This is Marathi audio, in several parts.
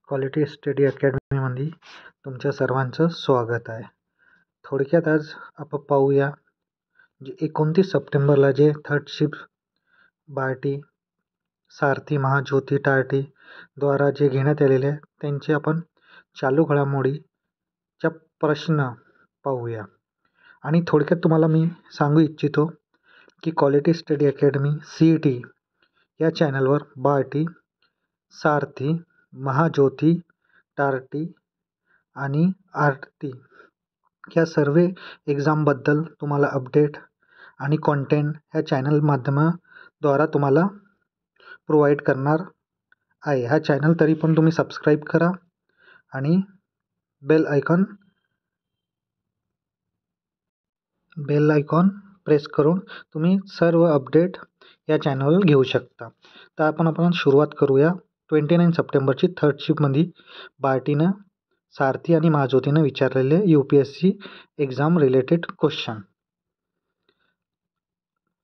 क्वालिटी स्टडी अकॅडमीमध्ये तुमच्या सर्वांचं स्वागत आहे. थोडक्यात आज आपण पाहूया जे 29 सप्टेंबरला जे थर्ड शिफ्ट बार्टी सारथी महाज्योती टार्टी द्वारा जे घेण्यात आलेले आहे त्यांचे आपण चालू घडामोडीच्या प्रश्न पाहूया. आणि थोडक्यात तुम्हाला मी सांगू इच्छितो की क्वालिटी स्टडी अकॅडमी CET या चॅनलवर बार्टी सारथी महाज्योती टार्टी आणि आरटी या सर्व एक्झामबद्दल तुम्हाला अपडेट आणि कॉन्टेंट ह्या चॅनल माध्यमाद्वारा तुम्हाला प्रोव्हाइड करणार आहे. हा चॅनल तरी पण तुम्ही सबस्क्राईब करा आणि बेल आयकॉन प्रेस करून तुम्ही सर्व अपडेट या चॅनलवर घेऊ शकता. तर आपण सुरुवात करूया. 29 सप्टेंबरची थर्ड शिफ्टमध्ये बार्टीनं सारथी आणि महाज्योतीनं विचारलेले UPSC exam related question.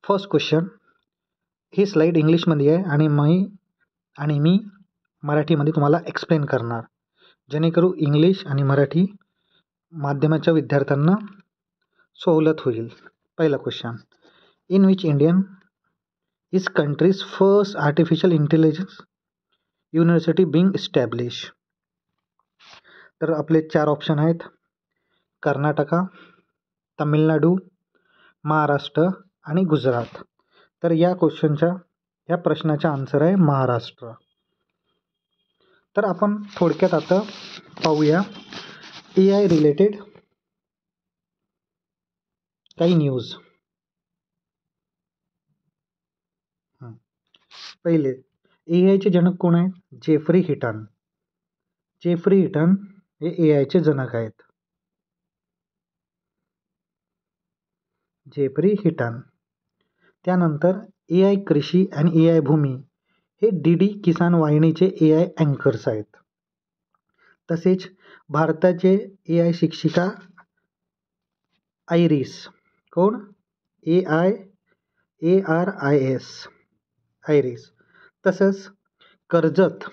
First question, ही स्लाईड इंग्लिशमध्ये आहे आणि मी मराठीमध्ये तुम्हाला एक्सप्लेन करणार, जेणेकरून इंग्लिश आणि मराठी माध्यमाच्या विद्यार्थ्यांना सवलत होईल. पहिला question, in which Indian is countries first artificial intelligence university being establish. तर आपले 4 ऑप्शन आहेत: कर्नाटका, तमिळनाडू, महाराष्ट्र आणि गुजरात. तर या प्रश्नाचा आन्सर आहे महाराष्ट्र. तर आपण थोडक्यात आता पाहूया AI रिलेटेड काही न्यूज. पहिले, AIचे जनक कोण आहेत? जेफ्री हिटन. जेफ्री हिटन हे AIचे जनक आहेत. जेफ्री हिटन. त्यानंतर AI कृषी आणि AI भूमी हे DD किसान वाहिनीचे AI अँकर्स आहेत. तसेच भारताचे AI शिक्षिका आयरिस. कोण? ARIS iris. तसंच कर्जत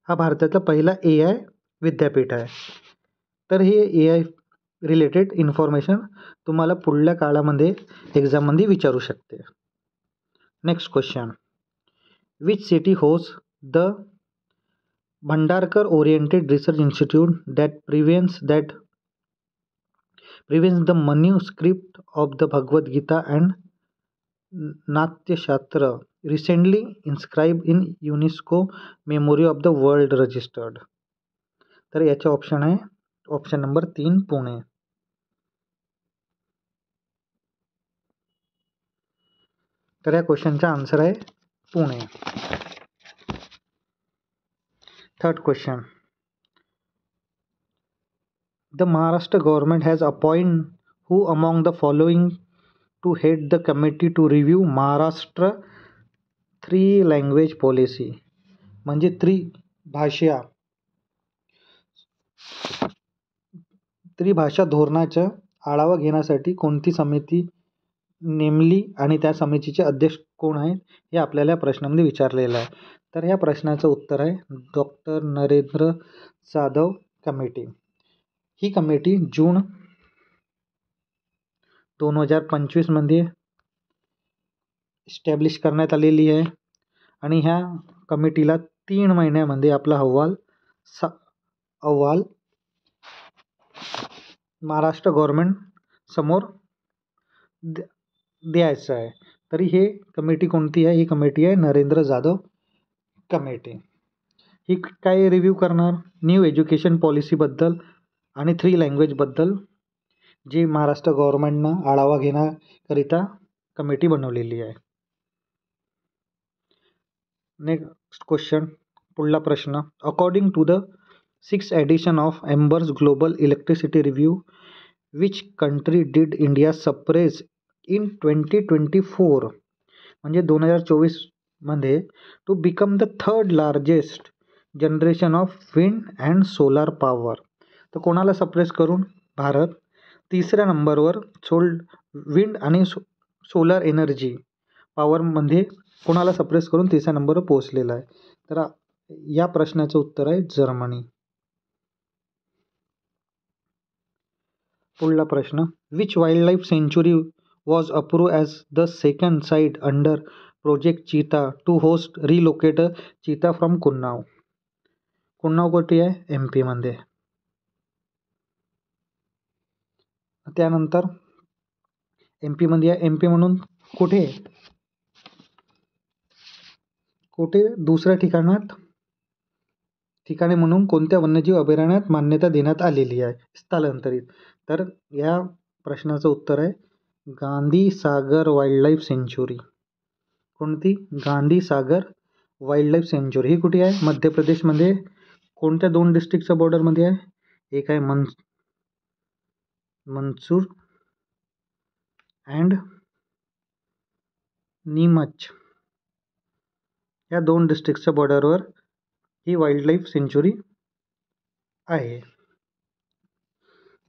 हा भारतातला पहिला AI विद्यापीठ आहे. तर हे AI रिलेटेड इन्फॉर्मेशन तुम्हाला पुढल्या काळामध्ये एक्झाममध्ये विचारू शकते. Next question, which city host the Bhandarkar oriented research institute that prevents the manuscript of the Bhagavad Gita and Natyashastra recently inscribed in UNESCO Memory of the World Registered. तर याचे ऑप्शन आहे ऑप्शन नंबर 3 पुणे. तर या क्वेश्चनचा आन्सर आहे Pune. Third question, the Maharashtra government has appointed who among the following to head the committee to review Maharashtra 3 language policy. म्हणजे त्रिभाषा धोरणाचा आढावा घेण्यासाठी कोणती समिती नेमली आणि त्या समितीचे अध्यक्ष कोण आहेत हे आपल्याला प्रश्नामध्ये विचारलेलं आहे. तर ह्या प्रश्नाचं उत्तर आहे डॉक्टर नरेंद्र जाधव कमिटी. ही कमिटी जून 2025 मध्ये इस्टॅब्लिश करण्यात आलेली आहे आणि ह्या कमिटीला 3 महिन्यामध्ये आपला अहवाल महाराष्ट्र गव्हर्नमेंट समोर द्यायचा आहे. तरी हे कमिटी कोणती आहे? ही कमिटी आहे नरेंद्र जाधव कमिटी. ही काय रिव्ह्यू करणार? न्यू एज्युकेशन पॉलिसीबद्दल आणि 3 लँग्वेजबद्दल जी महाराष्ट्र गव्हर्नमेंटनं आढावा घेण्याकरिता कमिटी बनवलेली आहे. नेक्स्ट क्वेश्चन, पुढला प्रश्न, according to the 6th edition of Embers Global Electricity Review, which country did India surpass in 2024? म्हणजे 2024 मध्ये to become the 3rd largest generation of wind and solar power. तर कोणाला सरप्राईज करून? भारत. 3ऱ्या नंबरवर विंड आणि सोलार एनर्जी पॉवरमध्ये कोणाला सप्रेस करून तिसऱ्या नंबरवर पोहोचलेला आहे? तर या प्रश्नाचं उत्तर आहे जर्मनी. पुढला प्रश्न, which wildlife sanctuary was approve as the second site under project cheetah to host relocate cheetah from Kuno? Kuno कुठे आहे? MP मध्ये. त्यानंतर MP मध्ये आहे. MP म्हणून कुठे दुसऱ्या ठिकाणी म्हणून कोणत्या वन्यजीव अभयारण्यात मान्यता देण्यात आलेली आहे स्थलांतरित? तर या प्रश्नाचं उत्तर आहे Gandhi Sagar wild life century. कोणती? Gandhi Sagar wild life century. ही कुठे आहे? मध्य प्रदेशमध्ये. कोणत्या 2 डिस्ट्रिक्टच्या बॉर्डरमध्ये आहे? एक आहे मंसूर अँड नीमच, या 2 डिस्ट्रिक्टच्या बॉर्डरवर ही वाईल्ड लाईफ सेंच्युरी आहे.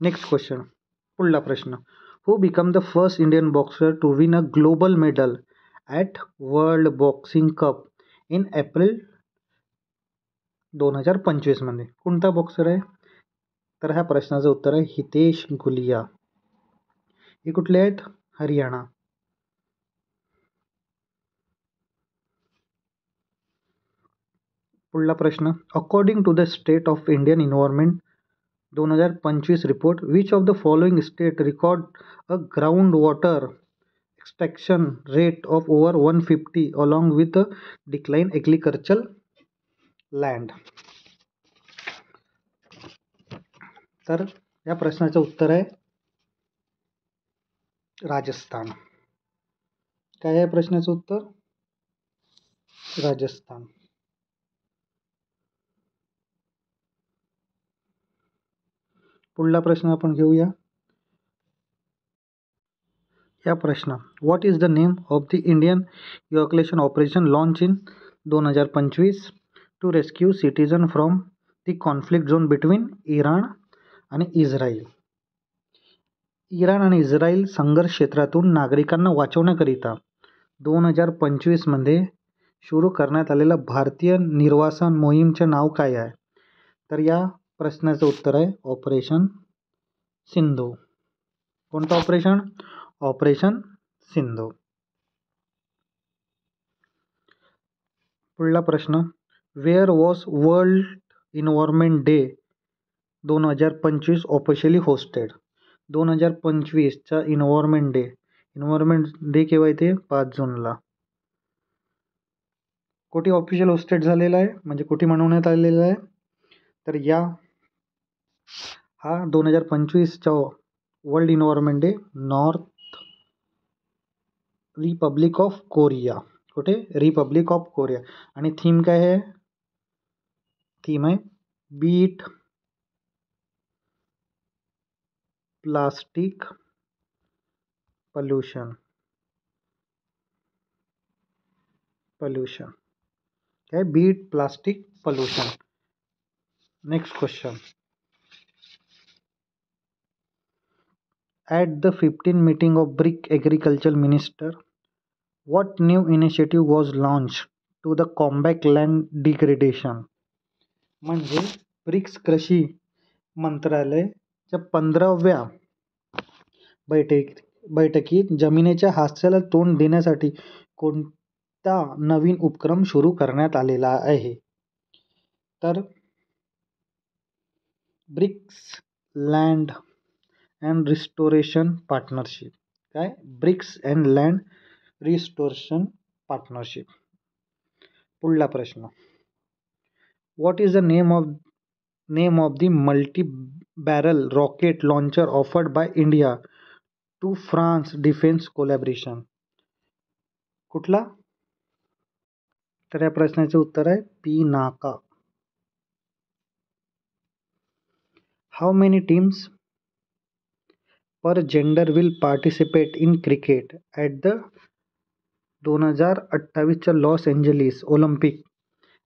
नेक्स्ट क्वेश्चन, पुढला प्रश्न, who become the first Indian boxer to win a global medal at world boxing cup in April 2025 मध्ये? कोणता बॉक्सर आहे? तर ह्या प्रश्नाचं उत्तर आहे हितेश गुलिया. हे कुठले आहेत? हरियाणा. पुढला प्रश्न, according to the state of Indian environment 2025 report, which of the following state record a ground water extraction rate of over 150 along with decline agriculture land? तर या प्रश्नाचं उत्तर आहे राजस्थान. काय आहे प्रश्नाचं उत्तर? राजस्थान. पुढला प्रश्न आपण घेऊया. या प्रश्न, what is the name of the Indian evacuation operation launch in 2025 to rescue citizen from the conflict zone between Iran आणि इस्रायल? इराण आणि इस्रायल संघर्ष क्षेत्रातून नागरिकांना वाचवण्याकरिता 2025 मध्ये सुरू करण्यात आलेल्या भारतीय निर्वासन मोहीमचे नाव काय आहे? तर या प्रश्नाचं उत्तर आहे ऑपरेशन सिंधू. कोणतं ऑपरेशन? ऑपरेशन सिंधू. पुढला प्रश्न, where was world environment day 2025 officially hosted? 2025चा एन्व्हायरमेंट डे केव्हा येते? 5 जूनला. कुठे ऑफिशियल होस्टेड झालेला आहे, म्हणजे कुठे मनवण्यात आलेला आहे? तर हा 2025चा world environment day north republic of Korea. कुठे? Republic of Korea. आणि थीम काय आहे? थीम आहे बीट प्लास्टिक पोल्यूशन. काय? Beat plastic pollution. Next question, at the 15th meeting of BRIC agriculture minister, what new initiative was launched to the combat land degradation? म्हणजे ब्रिक्स कृषी मंत्रालयाच्या 15व्या बैठकीत जमिनीच्या हास्याला तोंड देण्यासाठी कोणता नवीन उपक्रम सुरू करण्यात आलेला आहे? तर BRICS land and restoration partnership. काय? BRICS and land restoration partnership. पुढला प्रश्न, what is the name of the multi barrel rocket launcher offered by India to France defence collaboration? कुठला? तर या प्रश्नाचे उत्तर आहे Pinaka. How many teams per gender will participate in cricket at the 2028च्या Los Angeles Olympic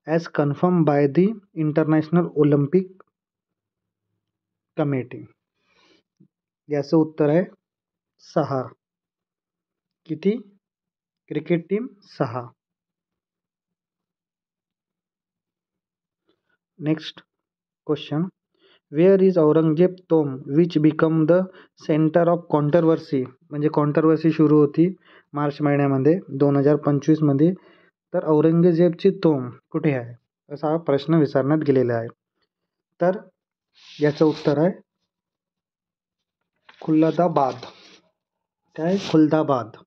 as confirmed by the International Olympic Committee? याचं उत्तर आहे 6. किती? Cricket team 6. Next question, where is Aurangzeb tomb which become the centre of controversy, म्हणजे कॉन्ट्रोवर्सी सुरू होती मार्च महिन्यामध्ये 2025मध्ये. तर औरंगजेबची तोम कुठे आहे असा हा प्रश्न विचारण्यात गेलेला आहे. तर याचं उत्तर आहे खुलदाबाद. काय? खुलदाबाद.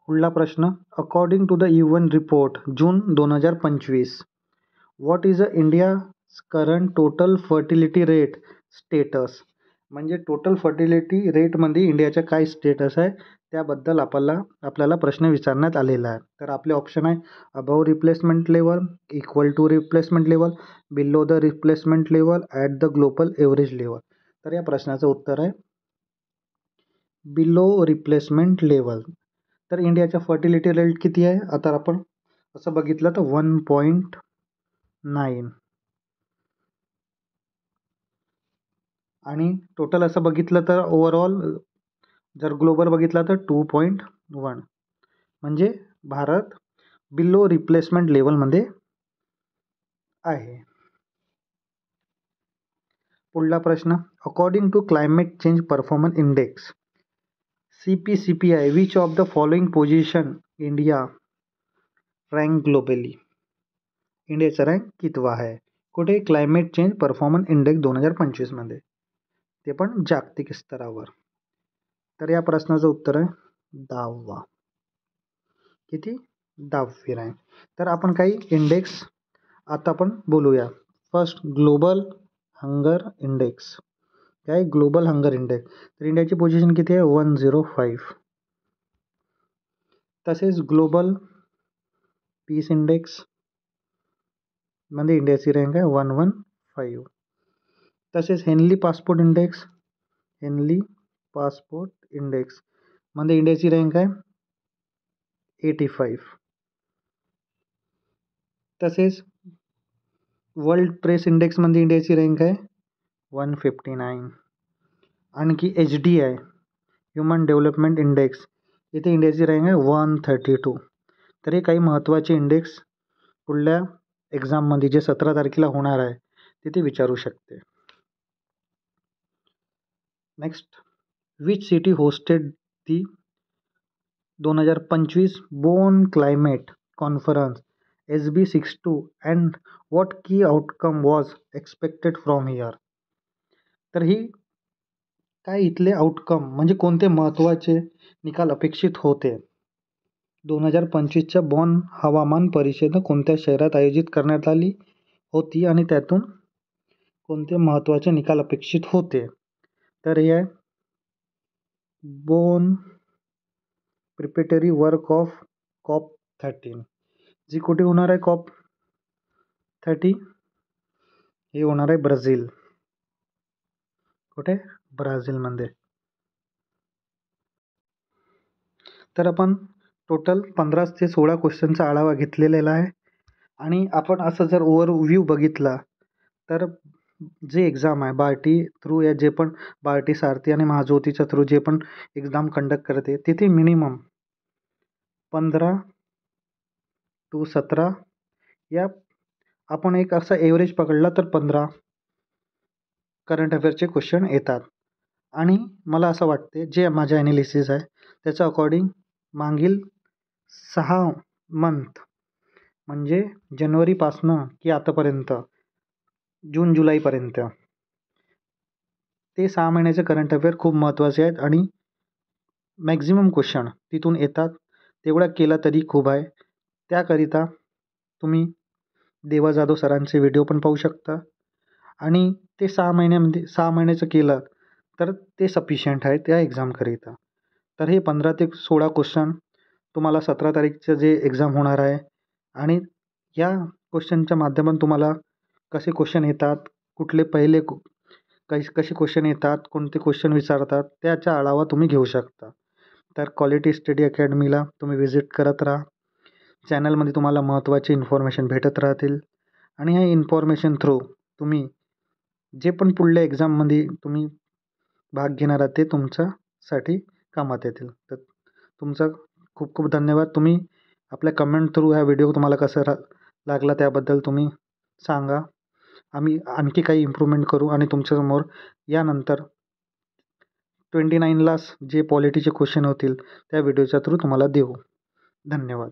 पुढला प्रश्न, according to the UN report June 2025, what is India current total fertility rate status, म्हणजे टोटल फर्टिलिटी रेटमध्ये इंडियाच्या काय स्टेटस आहे त्याबद्दल आपल्याला प्रश्न विचारण्यात आलेला आहे. तर आपले ऑप्शन आहे above replacement level, equal to replacement level, below the replacement level, at the global average level. तर या प्रश्नाचं उत्तर आहे बिलो रिप्लेसमेंट लेवल. तर इंडियाचा फर्टिलिटी रेट किती आहे? आता आपण असं बघितलं तर 1.9 आणि टोटल असं बघितलं तर ओव्हरऑल जर ग्लोबल बघितला तर 2.1, म्हणजे भारत बिलो रिप्लेसमेंट लेवलमध्ये आहे. पुढला प्रश्न, according to climate change performance index CPCPI, which of the following position India rank globally, इंडियाचा रँक कितवा आहे कुठे? क्लायमेट चेंज परफॉर्मन्स इंडेक्स 2025मध्ये, ते पण जागतिक स्तरावर. तर या प्रश्नाचं उत्तर आहे 10वा. किती? 10वी रँक. तर आपण काही इंडेक्स आता आपण बोलूया. First, global hunger index. काय? Global hunger index. तर इंडियाची पोझिशन किती आहे? 105. तसेच ग्लोबल पीस इंडेक्स मध्ये इंडियाची रँक आहे 115. तसेच हेनली पासपोर्ट इंडेक्स मध्ये इंडियाची रँक आहे 85. तसेच वर्ल्ड प्रेस इंडेक्समध्ये इंडियाची रँक आहे 159. आणखी HDI ह्युमन डेव्हलपमेंट इंडेक्स, इथे इंडियाची रँक आहे 132. तर हे काही महत्त्वाचे इंडेक्स पुढल्या एक्झाममध्ये जे 17 तारखेला होणार आहे तिथे विचारू शकते. Next, which city hosted the 2025 Bonn climate conference SB62 and what key outcome was expected from here. तर ही काय इथले आउटकम म्हणजे कोणते महत्त्वाचे निकाल अपेक्षित होते? 2025च्या बॉन हवामान परिषद कोणत्या शहरात आयोजित करण्यात आली होती आणि त्यातून कोणते महत्त्वाचे निकाल अपेक्षित होते? तर हे आहे bone preparatory work of COP13. जी कुठे होणार आहे COP30? हे होणार आहे ब्राझील. कुठे? ब्राझीलमध्ये. तर आपण टोटल 15 ते 16 क्वेश्चनचा आढावा घेतलेला आहे. आणि आपण असं जर ओव्हरव्ह्यू बघितला तर जे एक्झाम आहे बार्टी थ्रू या जे पण बार्टी सारथी आणि महाज्योतीच्या थ्रू जे पण एक्झाम कंडक्ट करते तिथे मिनिमम 15 to 17 या आपण एक असा एव्हरेज पकडला तर 15 करंट अफेअरचे क्वेश्चन येतात. आणि मला असं वाटते जे माझ्या ॲनालिसिस आहे त्याच्या अकॉर्डिंग मागील 6 मंथ म्हणजे जानेवारीपासनं की आतापर्यंत जून जुलैपर्यंत ते 6 महिन्याचे करंट अफेअर खूप महत्त्वाचे आहेत आणि मॅक्झिमम क्वेश्चन तिथून येतात. तेवढा केला तरी खूप आहे. त्याकरिता तुम्ही देवा जाधव सरांचे व्हिडिओ पण पाहू शकता आणि ते 6 महिन्याचं केलं तर ते सफिशियंट आहे त्या एक्झामकरिता. तर हे 15 ते 16 क्वेश्चन तुम्हाला 17 तारीखचं जे एक्झाम होणार आहे आणि या क्वेश्चनच्या माध्यमातून तुम्हाला कसे क्वेश्चन येतात, कुठले पहिले कसे क्वेश्चन येतात, कोणते क्वेश्चन विचारतात त्याचा आढावा तुम्ही घेऊ शकता. तर क्वालिटी स्टडी अकॅडमीला तुम्ही व्हिजिट करत राहा. चॅनलमध्ये तुम्हाला महत्त्वाची इन्फॉर्मेशन भेटत राहतील आणि ह्या इन्फॉर्मेशन थ्रू तुम्ही जे पण पुढल्या एक्झाममध्ये तुम्ही भाग घेणार आहात ते तुमच्यासाठी कामात येतील. तर तुमचा खूप खूप धन्यवाद. तुम्ही आपल्या कमेंट थ्रू हा व्हिडिओ तुम्हाला कसा लागला त्याबद्दल तुम्ही सांगा. आम्ही आणखी काही इम्प्रूव्हमेंट करू आणि तुमच्यासमोर यानंतर 29ला जे पॉलिटीचे क्वेश्चन होतील त्या व्हिडिओच्या थ्रू तुम्हाला देऊ. धन्यवाद.